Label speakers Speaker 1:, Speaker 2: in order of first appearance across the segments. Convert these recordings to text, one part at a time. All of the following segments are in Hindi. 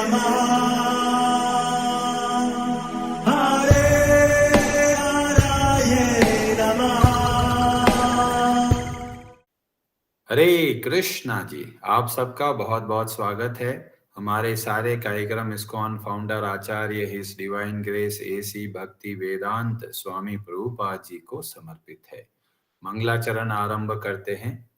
Speaker 1: नमः हरे हराये नमः।
Speaker 2: हरे कृष्णा जी, आप सबका बहुत बहुत स्वागत है। हमारे सारे कार्यक्रम इस्कॉन फाउंडर आचार्य हिज डिवाइन ग्रेस एसी भक्ति वेदांत स्वामी प्रभुपाद जी को समर्पित है। मंगलाचरण आरंभ करते हैं।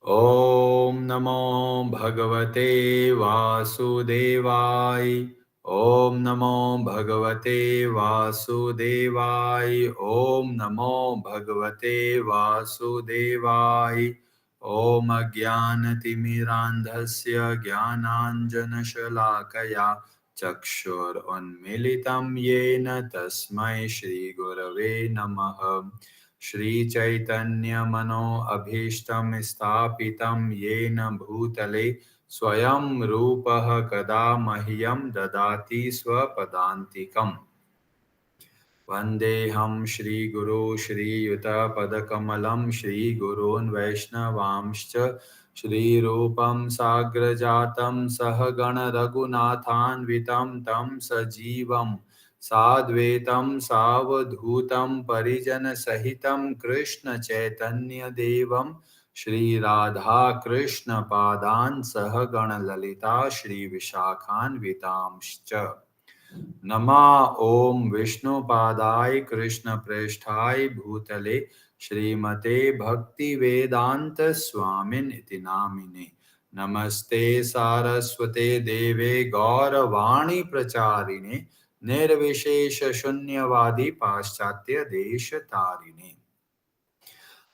Speaker 2: ओम नमो भगवते वासुदेवाय। ओम नमो भगवते वासुदेवाय। ओम नमो भगवते वासुदेवाय। ओम अज्ञानतिमिरान्धस्य ज्ञानाञ्जनशलाकया चक्षुरुन्मीलितं येन तस्मै श्रीगुरवे नमः। श्रीचैतन्यमनोऽभीष्टं स्थापितं येन भूतले स्वयं रूपः कदा मह्यं ददाति स्वपदान्तिकम्। वन्देऽहं श्रीगुरो श्रीयुतपदकमलं श्रीगुरून् वैष्णवांश्च श्रीरूपं साग्रजातं सहगणरघुनाथान्वितं तं सजीवं साद्वैतं सावधूतं परिजनसहितं कृष्णचैतन्यदेवं श्रीराधाकृष्णपादान् सहगणललिता श्रीविशाखान्वितांश्च। नमः ओम विष्णुपादाय कृष्णप्रेष्ठाय भूतले श्रीमते भक्ति वेदांत स्वामिन इति नामिने। नमस्ते सारस्वते देवे गौरवाणी प्रचारिणे निर्विशेष शून्यवादी पाश्चात्य देश तारिणे।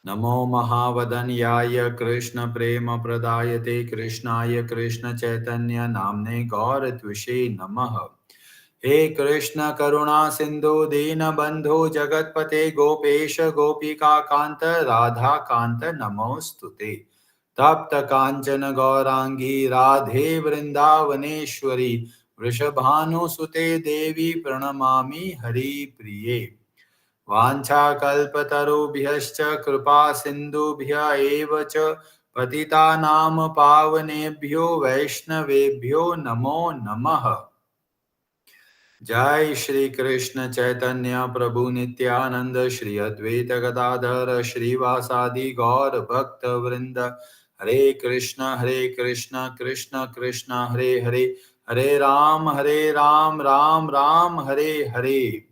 Speaker 2: नमो महावदन्याय कृष्ण प्रेम प्रदायते कृष्णाय कृष्ण चैतन्य नामने गौरत्विषे नमः। हे कृष्ण करुणा सिंधु दीन बंधु जगतपते गोपेश गोपिका कांत राधा कांत नमोस्तुते। तप्त कांचन गौरांगी राधे वृंदावनेश्वरी वृषभानुसुते देवी प्रणमामि हरिप्रिये। वाञ्छाकल्पतरुभ्यश्च कृपा सिन्धुभ्य एव च पतितानां पावनेभ्यो वैष्णवेभ्यो नमो नमः। जय श्री कृष्ण चैतन्य प्रभु नित्यानंद श्री अद्वैत गदाधर श्रीवासादि गौर भक्त वृंद। हरे कृष्ण कृष्ण कृष्ण हरे हरे, हरे राम राम राम हरे हरे।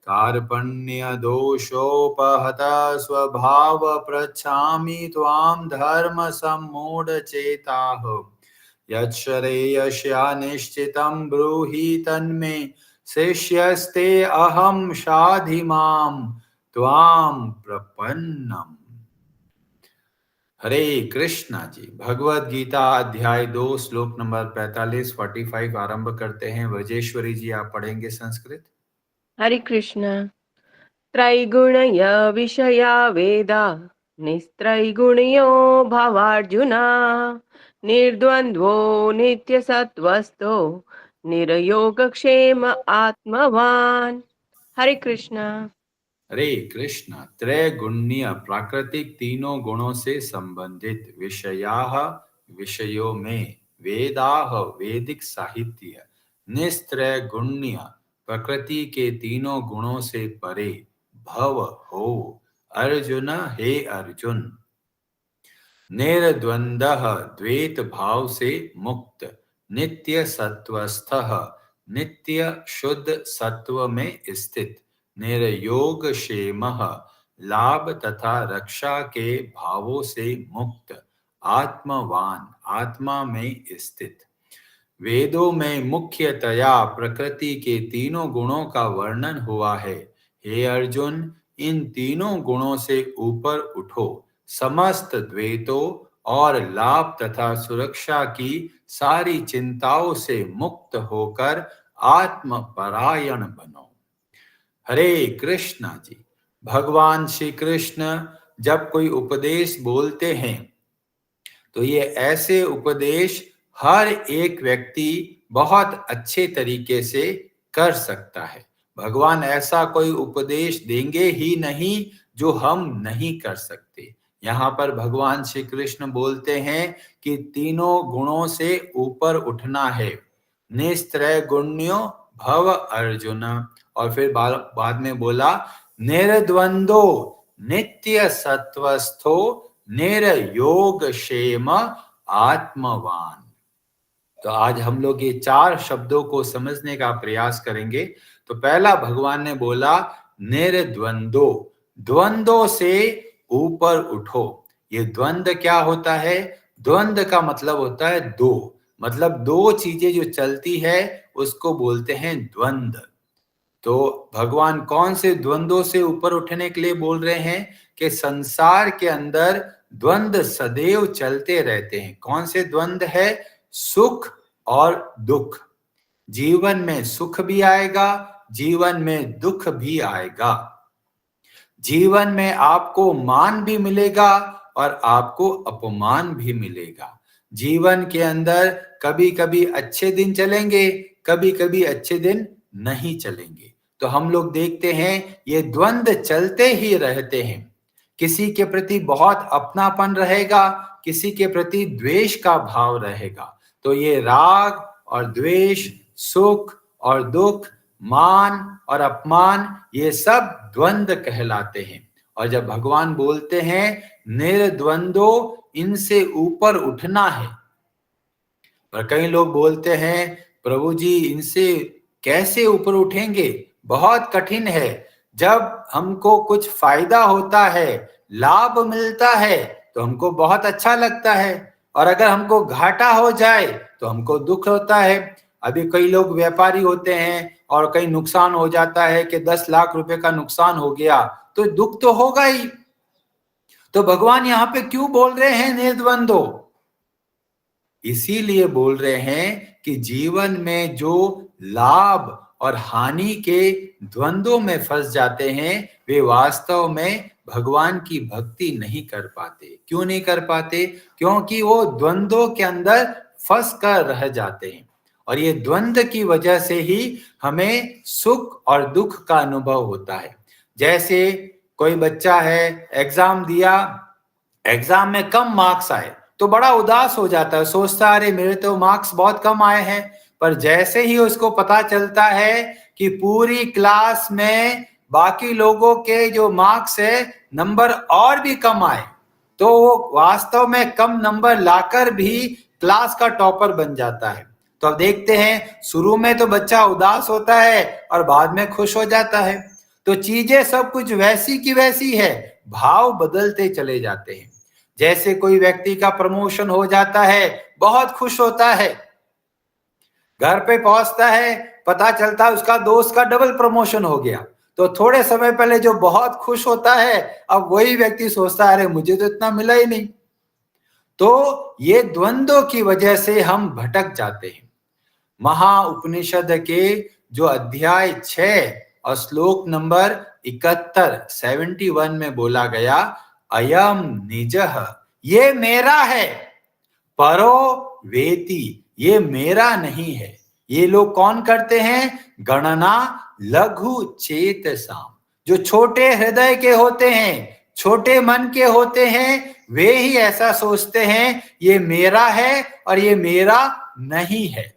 Speaker 2: कार्पण्य दोषोपहत स्वभाव पृच्छामि त्वां धर्म सम्मूढ़ चेताः। यच्छ्रेयस्या निश्चितं ब्रूहि तन्मे शिष्यस्ते अहं शाधि मां त्वां प्रपन्नम्। हरे कृष्णा जी। भगवद गीता अध्याय 2 श्लोक नंबर 45 आरंभ करते हैं। वजेश्वरी जी आप पढ़ेंगे संस्कृत।
Speaker 3: हरे कृष्ण। त्रैगुणय विषया वेदा निस्त्रैगुणयो भवार्जुना निर्द्वन्द्वो नित्यसत्त्वस्थो निरयोगक्षेम आत्मवान्। हरे कृष्ण।
Speaker 2: हरे कृष्ण। त्रैगुण्य प्राकृतिक तीनों गुणों से संबंधित, विषयाः विषयों में, वेदाः वैदिक साहित्य, निस्त्रैगुण्य प्रकृति के तीनों गुणों से परे, भव हो अर्जुन हे अर्जुन। निर्द्वंद्वः द्वैत भाव से मुक्त, नित्य सत्वस्थः नित्य शुद्ध सत्व में स्थित, निर्योग क्षेमः लाभ तथा रक्षा के भावों से मुक्त, आत्मवान आत्मा में स्थित। वेदों में मुख्यतया प्रकृति के तीनों गुणों का वर्णन हुआ है। हे अर्जुन, इन तीनों गुणों से ऊपर उठो, समस्त द्वैतों और लाभ तथा सुरक्षा की सारी चिंताओं से मुक्त होकर आत्मपरायण बनो। हरे कृष्णा जी। भगवान श्री कृष्ण जब कोई उपदेश बोलते हैं तो ये ऐसे उपदेश हर एक व्यक्ति बहुत अच्छे तरीके से कर सकता है। भगवान ऐसा कोई उपदेश देंगे ही नहीं जो हम नहीं कर सकते। यहाँ पर भगवान श्री कृष्ण बोलते हैं कि तीनों गुणों से ऊपर उठना है। निस्त्रय गुण्यो भव अर्जुन। और फिर बाद में बोला निर्द्वंदो नित्य सत्वस्थो निर्योग क्षेम आत्मवान। तो आज हम लोग ये 4 शब्दों को समझने का प्रयास करेंगे। तो पहला भगवान ने बोला निर्द्वंदो, द्वंद्वों से ऊपर उठो। ये द्वंद्व क्या होता है? द्वंद्व का मतलब होता है दो, मतलब दो चीजें जो चलती है उसको बोलते हैं द्वंद्व। तो भगवान कौन से द्वंद्वों से ऊपर उठने के लिए बोल रहे हैं? कि संसार के अंदर द्वंद्व सदैव चलते रहते हैं। कौन से द्वंद्व है? सुख और दुख। जीवन में सुख भी आएगा, जीवन में दुख भी आएगा। जीवन में आपको मान भी मिलेगा और आपको अपमान भी मिलेगा। जीवन के अंदर कभी कभी अच्छे दिन चलेंगे, कभी कभी अच्छे दिन नहीं चलेंगे। तो हम लोग देखते हैं ये द्वंद्व चलते ही रहते हैं। किसी के प्रति बहुत अपनापन रहेगा, किसी के प्रति द्वेष का भाव रहेगा। तो ये राग और द्वेष, सुख और दुख, मान और अपमान, ये सब द्वंद्व कहलाते हैं। और जब भगवान बोलते हैं निर्द्वंदो, इनसे ऊपर उठना है। पर कई लोग बोलते हैं प्रभु जी इनसे कैसे ऊपर उठेंगे, बहुत कठिन है। जब हमको कुछ फायदा होता है, लाभ मिलता है तो हमको बहुत अच्छा लगता है, और अगर हमको घाटा हो जाए तो हमको दुख होता है। अभी कई लोग व्यापारी होते हैं और कहीं नुकसान हो जाता है कि 10 लाख रुपए का नुकसान हो गया, तो दुख तो होगा ही। तो भगवान यहाँ पे क्यों बोल रहे हैं निर्द्वंदो? इसीलिए बोल रहे हैं कि जीवन में जो लाभ और हानि के द्वंद्वों में फंस जाते हैं, वे वास्तव में भगवान की भक्ति नहीं कर पाते। क्यों नहीं कर पाते? क्योंकि वो द्वंद्वों के अंदर फंस कर रह जाते हैं। और ये द्वंद्व की वजह से ही हमें सुख और दुख का अनुभव होता है। जैसे कोई बच्चा है, एग्जाम दिया, एग्जाम में कम मार्क्स आए तो बड़ा उदास हो जाता है, सोचता है अरे मेरे तो मार्क्स बहुत कम आए हैं। पर जैसे ही उसको पता चलता है कि पूरी क्लास में बाकी लोगों के जो मार्क्स है नंबर और भी कम आए, तो वो वास्तव में कम नंबर लाकर भी क्लास का टॉपर बन जाता है। तो अब देखते हैं, शुरू में तो बच्चा उदास होता है और बाद में खुश हो जाता है। तो चीजें सब कुछ वैसी की वैसी है, भाव बदलते चले जाते हैं। जैसे कोई व्यक्ति का प्रमोशन हो जाता है, बहुत खुश होता है, घर पे पहुंचता है, पता चलता है उसका दोस्त का डबल प्रमोशन हो गया। तो थोड़े समय पहले जो बहुत खुश होता है, अब वही व्यक्ति सोचता है अरे मुझे तो इतना मिला ही नहीं। तो ये द्वंद्वों की वजह से हम भटक जाते हैं। महाउपनिषद के जो अध्याय 6 और श्लोक नंबर 71 में बोला गया, अयम निजः, ये मेरा है, परो वेति, ये मेरा नहीं है। ये लोग कौन करते हैं? गणना लघु चेतसाम, जो छोटे हृदय के होते हैं, छोटे मन के होते हैं, वे ही ऐसा सोचते हैं ये मेरा है और ये मेरा नहीं है।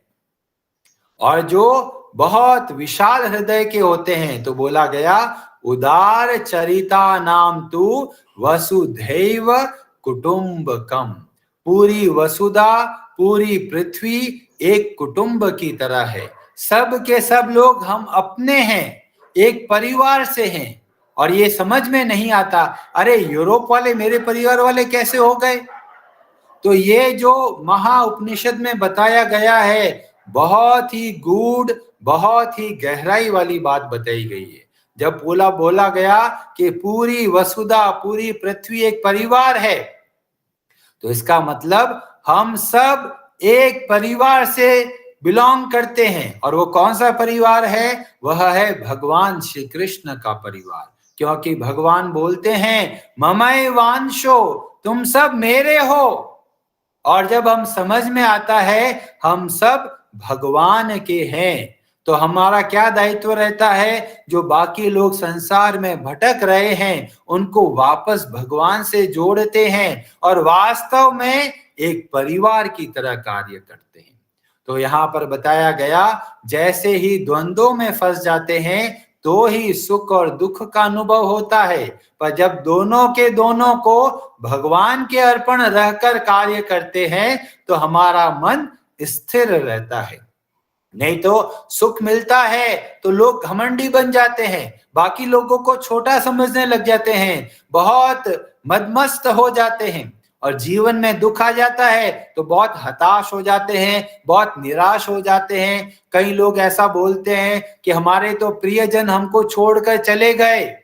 Speaker 2: और जो बहुत विशाल हृदय के होते हैं, तो बोला गया उदार चरिता नाम तू वसुधैव कुटुंबकम, पूरी वसुधा, पूरी पृथ्वी एक कुटुंब की तरह है। सब के सब लोग हम अपने हैं, एक परिवार से हैं। और ये समझ में नहीं आता, अरे यूरोप वाले मेरे परिवार वाले कैसे हो गए? तो ये जो महाउपनिषद में बताया गया है, बहुत ही गूढ़, बहुत ही गहराई वाली बात बताई गई है। जब बोला गया कि पूरी वसुधा, पूरी पृथ्वी एक परिवार है, तो इसका मतलब हम सब एक परिवार से बिलोंग करते हैं। और वो कौन सा परिवार है? वह है भगवान श्री कृष्ण का परिवार। क्योंकि भगवान बोलते हैं ममैवांशो, तुम सब मेरे हो। और जब हम समझ में आता है हम सब भगवान के हैं, तो तो हमारा क्या दायित्व रहता है? जो बाकी लोग संसार में भटक रहे हैं उनको वापस भगवान से जोड़ते हैं और वास्तव में एक परिवार की तरह कार्य करते हैं। तो यहाँ पर बताया गया, जैसे ही द्वंद्वों में फंस जाते हैं तो ही सुख और दुख का अनुभव होता है, पर जब दोनों के दोनों को भगवान के अर्पण रहकर कार्य करते हैं तो हमारा मन स्थिर रहता है। नहीं तो सुख मिलता है तो लोग घमंडी बन जाते हैं, बाकी लोगों को छोटा समझने लग जाते हैं, बहुत मदमस्त हो जाते हैं। और जीवन में दुख आ जाता है तो बहुत हताश हो जाते हैं, बहुत निराश हो जाते हैं। कई लोग ऐसा बोलते हैं कि हमारे तो प्रियजन हमको छोड़कर चले गए,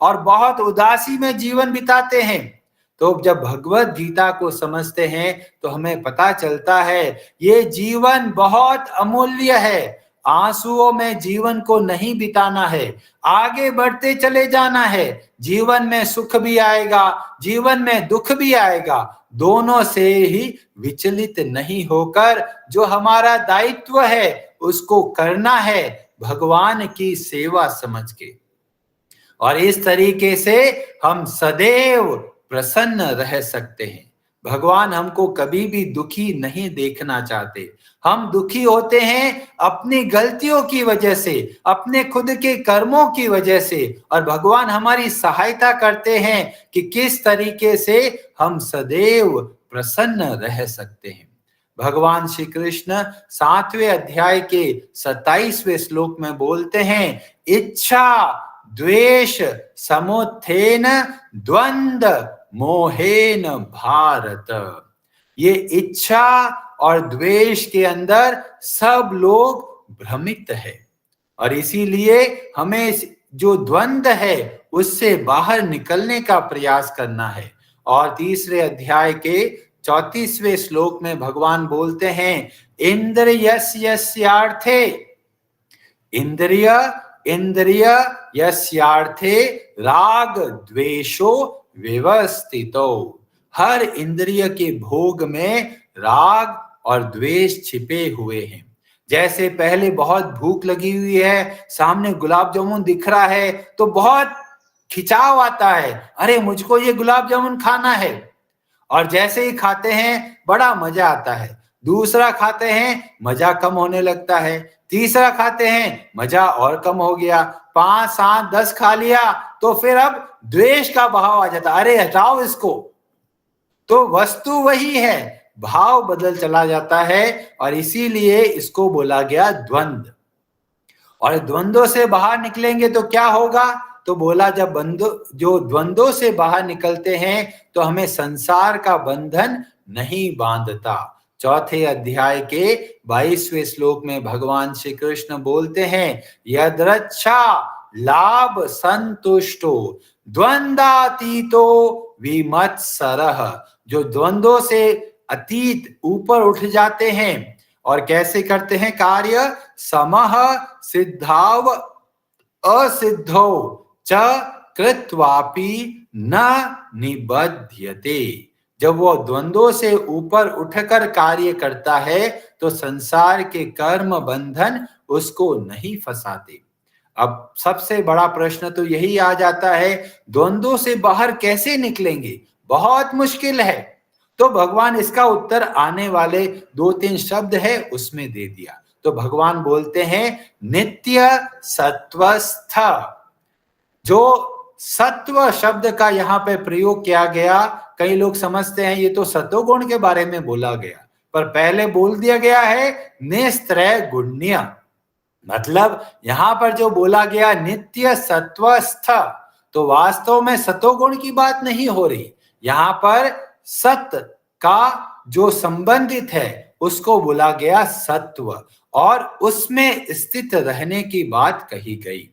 Speaker 2: और बहुत उदासी में जीवन बिताते हैं। तो जब भगवत गीता को समझते हैं तो हमें पता चलता है ये जीवन बहुत अमूल्य है। आंसुओं में जीवन को नहीं बिताना है, आगे बढ़ते चले जाना है। जीवन में सुख भी आएगा, जीवन में दुख भी आएगा, दोनों से ही विचलित नहीं होकर जो हमारा दायित्व है उसको करना है भगवान की सेवा समझ के। और इस तरीके से हम सदैव प्रसन्न रह सकते हैं। भगवान हमको कभी भी दुखी नहीं देखना चाहते। हम दुखी होते हैं अपनी गलतियों की वजह से, अपने खुद के कर्मों की वजह से, और भगवान हमारी सहायता करते हैं कि किस तरीके से हम सदैव प्रसन्न रह सकते हैं। भगवान श्री कृष्ण 7वें अध्याय के 27वें श्लोक में बोलते हैं, इच्छा द्वेष समुत्थेन द्वंद्व मोहेन भारत। ये इच्छा और द्वेष के अंदर सब लोग भ्रमित है, और इसीलिए हमें जो द्वंद्व है उससे बाहर निकलने का प्रयास करना है। और 3रे अध्याय के 34वें श्लोक में भगवान बोलते हैं, इंद्रियस्यार्थे इंद्रिय यस्यार्थे राग द्वेषो व्यवस्थितो। हर इंद्रिय के भोग में राग और द्वेष छिपे हुए हैं। जैसे पहले बहुत भूख लगी हुई है, सामने गुलाब जामुन दिख रहा है तो बहुत खिंचाव आता है, अरे मुझको ये गुलाब जामुन खाना है। और जैसे ही खाते हैं बड़ा मजा आता है, दूसरा खाते हैं मजा कम होने लगता है, तीसरा खाते हैं मजा और कम हो गया, 5, 7, 10 खा लिया तो फिर अब द्वेष का भाव आ जाता, अरे हटाओ इसको। तो वस्तु वही है, भाव बदल चला जाता है, और इसीलिए इसको बोला गया द्वंद्व। और द्वंद्वों से बाहर निकलेंगे तो क्या होगा? तो बोला जब जो द्वंद्वों से बाहर निकलते हैं तो हमें संसार का बंधन नहीं बांधता। 4थे अध्याय के 22वें श्लोक में भगवान श्री कृष्ण बोलते हैं, यद्रच्छा लाभ संतुष्टो द्वंद्वातीतो विमत्सरः। जो द्वंद्वों से अतीत ऊपर उठ जाते हैं और कैसे करते हैं कार्य, समः सिद्धाव असिद्धौ च कृत्वापि न निबध्यते। जब वो द्वंद्वों से ऊपर उठकर कार्य करता है तो संसार के कर्म बंधन उसको नहीं फंसाते। अब सबसे बड़ा प्रश्न तो यही आ जाता है, द्वंद्वों से बाहर कैसे निकलेंगे? बहुत मुश्किल है। तो भगवान इसका उत्तर आने वाले 2-3 शब्द है उसमें दे दिया। तो भगवान बोलते हैं, नित्य सत्वस्थ। जो सत्व शब्द का यहाँ पे प्रयोग किया गया, कई लोग समझते हैं ये तो सत्वगुण के बारे में बोला गया, पर पहले बोल दिया गया है निस्त्रय गुण्य। मतलब यहाँ पर जो बोला गया नित्य सत्वस्थ, तो वास्तव में सत्वगुण की बात नहीं हो रही। यहाँ पर सत्य का जो संबंधित है उसको बोला गया सत्व, और उसमें स्थित रहने की बात कही गई।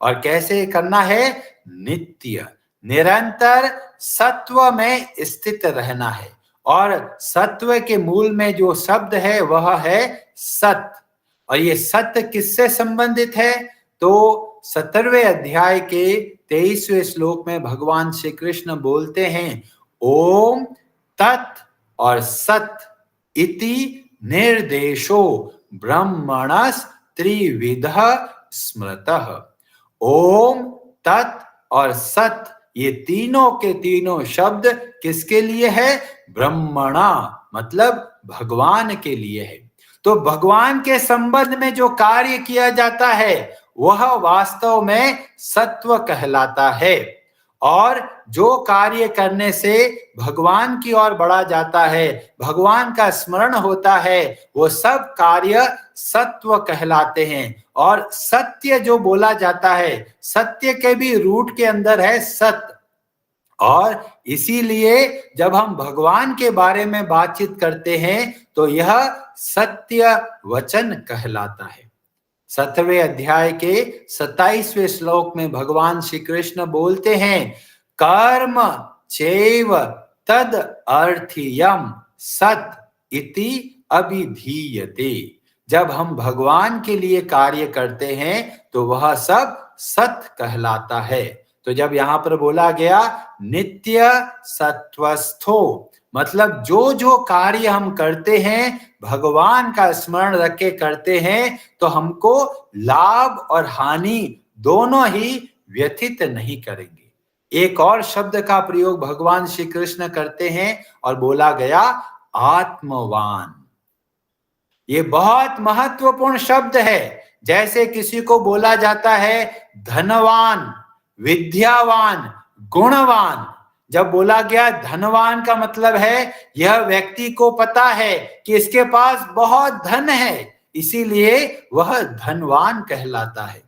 Speaker 2: और कैसे करना है? नित्य निरंतर सत्व में स्थित रहना है। और सत्व के मूल में जो शब्द है वह है सत्य। और ये सत्य किससे संबंधित है? तो 17वें अध्याय के 23वें श्लोक में भगवान श्री कृष्ण बोलते हैं, ओम तत् और सत इति निर्देशो ब्रह्मणस त्रिविध स्मृतः। ओम, तत् और सत, ये तीनों के तीनों शब्द किसके लिए है? ब्रह्मणा, मतलब भगवान के लिए है। तो भगवान के संबंध में जो कार्य किया जाता है वह वास्तव में सत्व कहलाता है, और जो कार्य करने से भगवान की ओर बढ़ा जाता है, भगवान का स्मरण होता है, वो सब कार्य सत्व कहलाते हैं। और सत्य जो बोला जाता है, सत्य के भी रूट के अंदर है सत्य, और इसीलिए जब हम भगवान के बारे में बातचीत करते हैं तो यह सत्य वचन कहलाता है। 7वें अध्याय के 27वें श्लोक में भगवान श्री कृष्ण बोलते हैं, कर्म चैव तद अर्थीयम सत इति अभिधीयते। जब हम भगवान के लिए कार्य करते हैं तो वह सब सत कहलाता है। तो जब यहां पर बोला गया नित्य सत्वस्थो, मतलब जो जो कार्य हम करते हैं भगवान का स्मरण रख के करते हैं, तो हमको लाभ और हानि दोनों ही व्यथित नहीं करेंगे। एक और शब्द का प्रयोग भगवान श्री कृष्ण करते हैं और बोला गया आत्मवान। ये बहुत महत्वपूर्ण शब्द है। जैसे किसी को बोला जाता है धनवान, विद्यावान, गुणवान। जब बोला गया धनवान का मतलब है यह व्यक्ति को पता है कि इसके पास बहुत धन है, इसीलिए वह धनवान कहलाता है।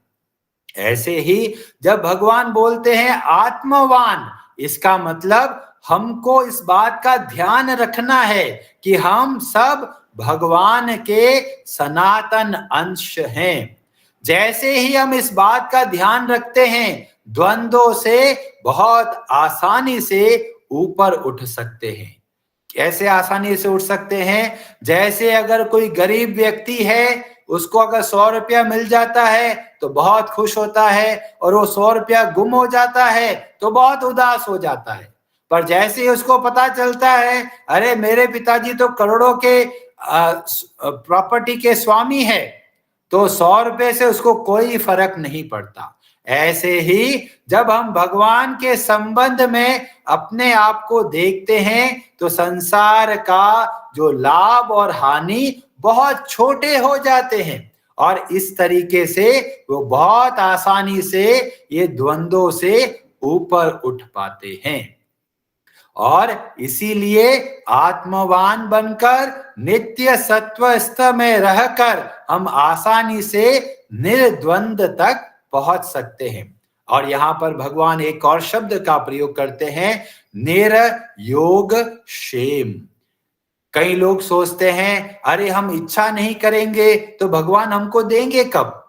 Speaker 2: ऐसे ही जब भगवान बोलते हैं आत्मवान, इसका मतलब हमको इस बात का ध्यान रखना है कि हम सब भगवान के सनातन अंश हैं। जैसे ही हम इस बात का ध्यान रखते हैं, द्वंद्वों से बहुत आसानी से ऊपर उठ सकते हैं। कैसे आसानी से उठ सकते हैं? जैसे अगर कोई गरीब व्यक्ति है, उसको अगर 100 रुपया मिल जाता है तो बहुत खुश होता है, और वो 100 रुपया गुम हो जाता है तो बहुत उदास हो जाता है। पर जैसे ही उसको पता चलता है अरे मेरे पिताजी तो करोड़ों के प्रॉपर्टी के स्वामी है, तो 100 रुपए से उसको कोई फर्क नहीं पड़ता। ऐसे ही जब हम भगवान के संबंध में अपने आप को देखते हैं तो संसार का जो लाभ और हानि बहुत छोटे हो जाते हैं, और इस तरीके से वो बहुत आसानी से ये द्वंद्वों से ऊपर उठ पाते हैं। और इसीलिए आत्मवान बनकर नित्य सत्वस्थ में रहकर हम आसानी से निर्द्वंद तक पहुंच सकते हैं। और यहां पर भगवान एक और शब्द का प्रयोग करते हैं, निर्योग क्षेम। कई लोग सोचते हैं अरे हम इच्छा नहीं करेंगे तो भगवान हमको देंगे कब?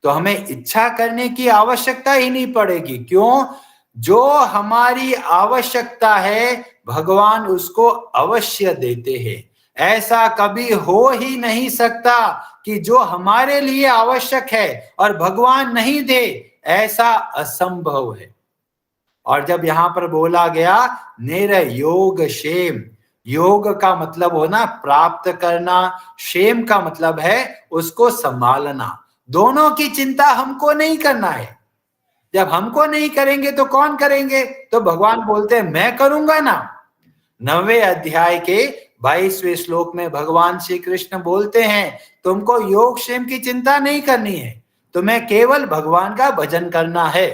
Speaker 2: तो हमें इच्छा करने की आवश्यकता ही नहीं पड़ेगी। क्यों? जो हमारी आवश्यकता है भगवान उसको अवश्य देते हैं। ऐसा कभी हो ही नहीं सकता कि जो हमारे लिए आवश्यक है और भगवान नहीं दे, ऐसा असंभव है। और जब यहां पर बोला गया निर्योग क्षेम, योग का मतलब होना प्राप्त करना, क्षेम का मतलब है उसको संभालना। दोनों की चिंता हमको नहीं करना है। जब हमको नहीं करेंगे तो कौन करेंगे? तो भगवान बोलते हैं मैं करूंगा ना। 9वें अध्याय के 22वें श्लोक में भगवान श्री कृष्ण बोलते हैं तुमको योग क्षेम की चिंता नहीं करनी है, तुम्हें केवल भगवान का भजन करना है।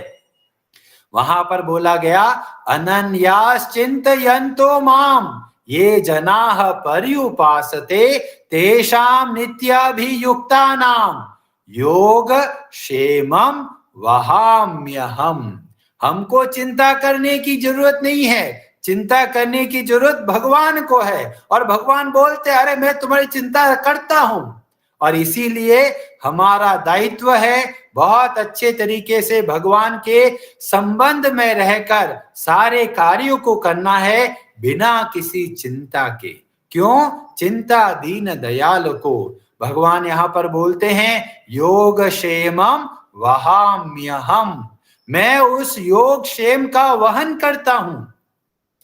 Speaker 2: वहां पर बोला गया अनन्यास चिंतयन्तो माम ये जनाः पर्युपासते तेषां नित्याभियुक्तानां योग क्षेमम वहाम्यहम। हमको चिंता करने की जरूरत नहीं है, चिंता करने की जरूरत भगवान को है। और भगवान बोलते अरे मैं तुम्हारी चिंता करता हूं, और इसीलिए हमारा दायित्व है बहुत अच्छे तरीके से भगवान के संबंध में रहकर सारे कार्यों को करना है बिना किसी चिंता के। क्यों? चिंता दीन दयाल को। भगवान यहां पर बोलते हैं योग क्षेमम वहाम्यहम, मैं उस योग क्षेम का वहन करता हूं।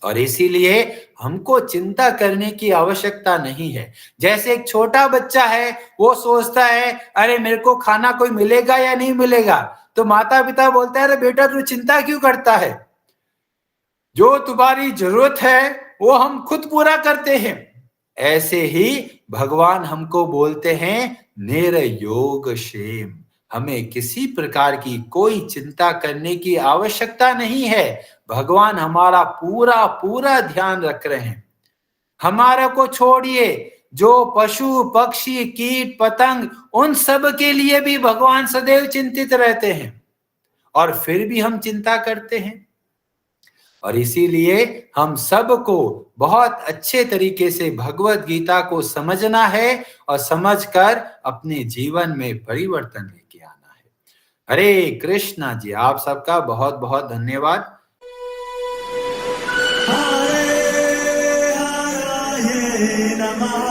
Speaker 2: और इसीलिए हमको चिंता करने की आवश्यकता नहीं है। जैसे एक छोटा बच्चा है, वो सोचता है अरे मेरे को खाना कोई मिलेगा या नहीं मिलेगा, तो माता पिता बोलते हैं अरे बेटा तू चिंता क्यों करता है, जो तुम्हारी जरूरत है वो हम खुद पूरा करते हैं। ऐसे ही भगवान हमको बोलते हैं निर्योगक्षेम, हमें किसी प्रकार की कोई चिंता करने की आवश्यकता नहीं है। भगवान हमारा पूरा पूरा ध्यान रख रहे हैं। हमारा को छोड़िए, जो पशु पक्षी कीट पतंग, उन सब के लिए भी भगवान सदैव चिंतित रहते हैं, और फिर भी हम चिंता करते हैं। और इसीलिए हम सबको बहुत अच्छे तरीके से भगवत गीता को समझना है और समझकर अपने जीवन में परिवर्तन लेके आना है। हरे कृष्णा जी, आप सबका बहुत बहुत धन्यवाद।
Speaker 1: हरे हराये नमः।